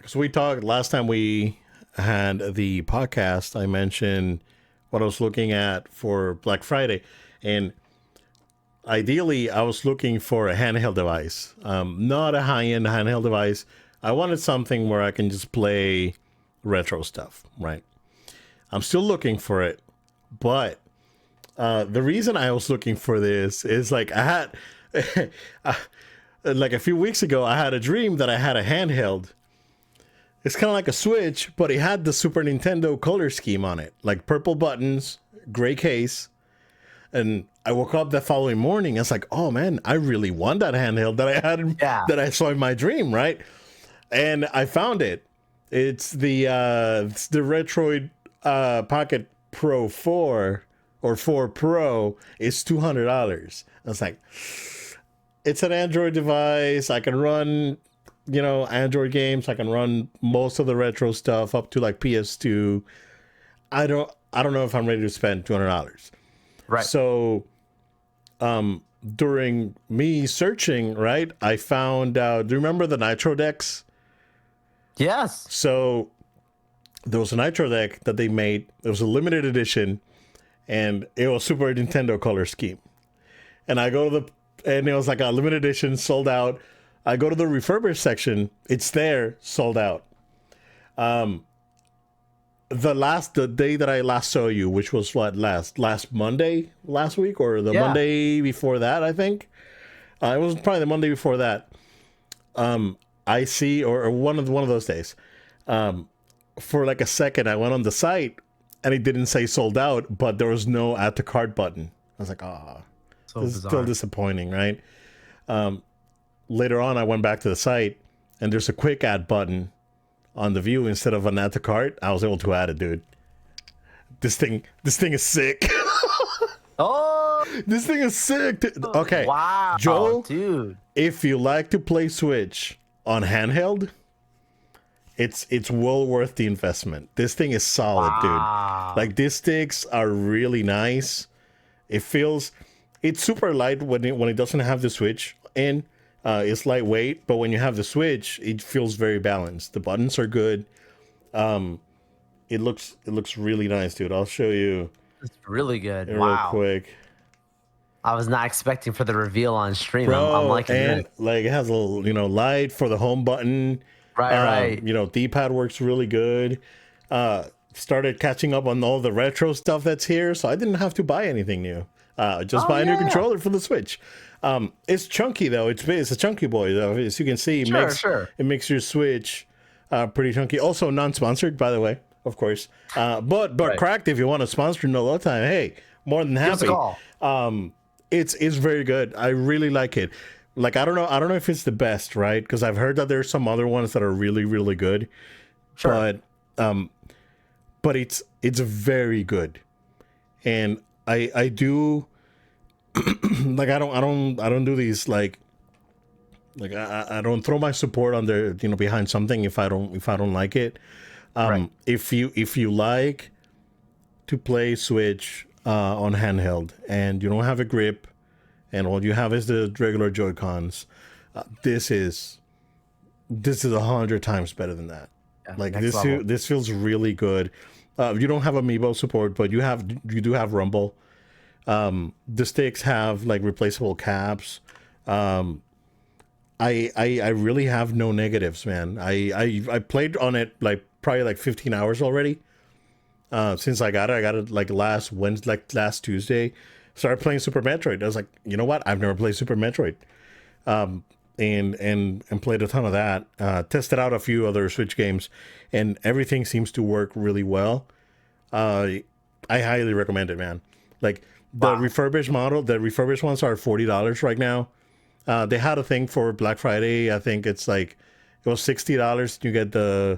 because we talked last time we had the podcast. I mentioned what I was looking at for Black Friday, and ideally, I was looking for a handheld device, not a high-end handheld device. I wanted something where I can just play retro stuff, right? I'm still looking for it, but the reason I was looking for this is like I had, like a few weeks ago, I had a dream that I had a handheld. It's kind of like a Switch, but it had the Super Nintendo color scheme on it, like purple buttons, gray case. And I woke up that following morning. I was like, oh man, I really want that handheld that I had, that I saw in my dream, right? And I found it. It's the Retroid Pocket Pro 4 or 4 Pro. It's $200. I was like, it's an Android device. I can run, Android games. I can run most of the retro stuff up to like PS2. I don't know if I'm ready to spend $200. Right. So, during me searching, right, I found out. Do you remember the Nitro decks? Yes. So there was a Nitro deck that they made. It was a limited edition, and it was Super Nintendo color scheme. And I go to and it was like a limited edition, sold out. I go to the refurbished section. It's there, sold out. The day that I last saw you, which was what, last Monday last week, or the Monday before that, I think. It was probably the Monday before that. I see, or one of those days. For like a second, I went on the site and it didn't say sold out, but there was no add to cart button. I was like, this is still disappointing, right? Later on, I went back to the site and there's a quick add button on the view instead of an add to cart. I was able to add it, dude. This thing is sick. Oh, this thing is sick. Okay, wow, Joe, dude. If you like to play Switch on handheld, it's well worth the investment. This thing is solid, dude. Like, these sticks are really nice. It's super light when it doesn't have the Switch in. It's lightweight, but when you have the Switch, it feels very balanced. The buttons are good. It looks really nice, dude. I'll show you. It's really good. Real quick. I was not expecting for the reveal on stream. Bro, I'm liking it. Like, it has a little, light for the home button. Right. D-pad works really good. Started catching up on all the retro stuff that's here, so I didn't have to buy anything new. Just buy a new controller for the Switch. It's chunky though. It's a chunky boy though. As you can see, it makes your Switch pretty chunky. Also non-sponsored, by the way, of course. But Cracked, if you want to sponsor No Time, hey, more than happy. Give us a call. It's very good. I really like it. Like, I don't know if it's the best, right? Because I've heard that there's some other ones that are really, really good. Sure. But it's very good. And I do like, I don't do these like I don't throw my support on there, behind something if I don't like it. If you like to play Switch on handheld and you don't have a grip and all you have is the regular Joy-Cons, this is 100 times better than that. Like, this feels really good. You don't have Amiibo support, but you do have Rumble. The sticks have like replaceable caps. I really have no negatives, man. I played on it like probably like 15 hours already. Since I got it like last Tuesday. Started playing Super Metroid. I was like, you know what? I've never played Super Metroid. And played a ton of that. Tested out a few other Switch games, and everything seems to work really well. I highly recommend it, man. Like, the refurbished ones are $40 right now. They had a thing for Black Friday. I think it was $60. You get a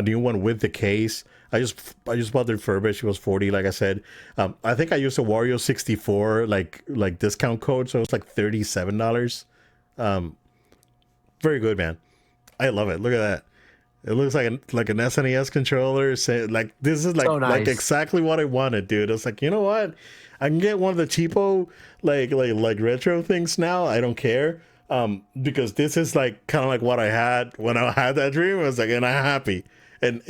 new one with the case. I just bought the refurbished. It was $40, like I said. I think I used a Wario 64 like discount code, so it was like $37. Very good, man. I love it. Look at that. It looks like an SNES controller. Like, this is like so nice. Like exactly what I wanted, dude. I was like, you know what? I can get one of the cheapo like retro things now. I don't care. Because this is like kind of like what I had when I had that dream. I was like, and I'm happy, and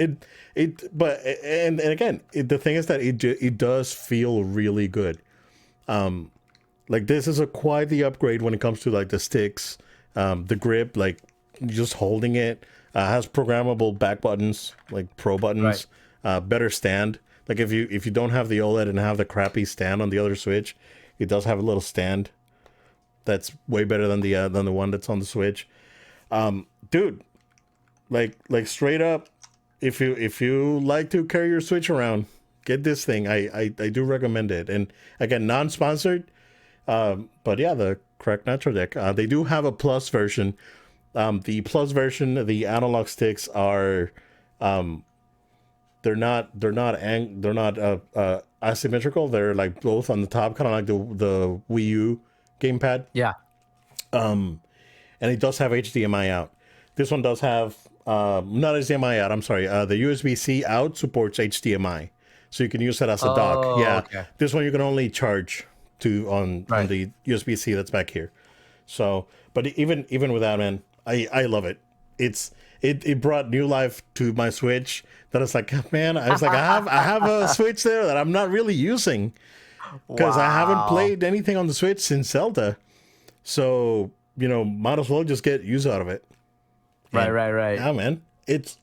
but and again, the thing is that it does feel really good. Like this is a quite the upgrade when it comes to like the sticks, the grip, like just holding it. Has programmable back buttons, like pro Right. buttons, better stand. Like if you don't have the OLED and have the crappy stand on the other Switch, it does have a little stand that's way better than the one that's on the Switch. Dude, like straight up, if you like to carry your Switch around, get this thing. I do recommend it. And again, non-sponsored, but yeah, the correct Nitro deck. They do have a plus version. The plus version, the analog sticks are, they're not asymmetrical. They're like both on the top, kind of like the Wii U gamepad, Yeah. and it does have HDMI out. This one does have not HDMI out. I'm sorry. The USB-C out supports HDMI, so you can use it as a dock. Oh, Yeah, okay. this one you can only charge to on Right. the USB-C that's back here. So, but even with that, man, I love it. It brought new life to my Switch. That it's like, man, I was like, I have a Switch there that I'm not really using because I haven't Wow. played anything on the Switch since Zelda. So might as well just get use out of it. Right, And right, right. yeah, man, it's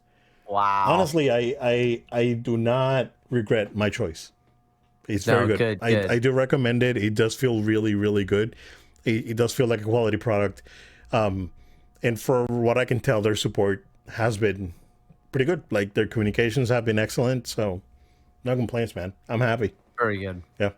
Wow. honestly, I do not regret my choice. It's very No, good. good, I good. do recommend it. It does feel really, really good. It does feel like a quality product. And for what I can tell, their support has been pretty good. Like their communications have been excellent. So no complaints, man. I'm happy. Very good. Yeah.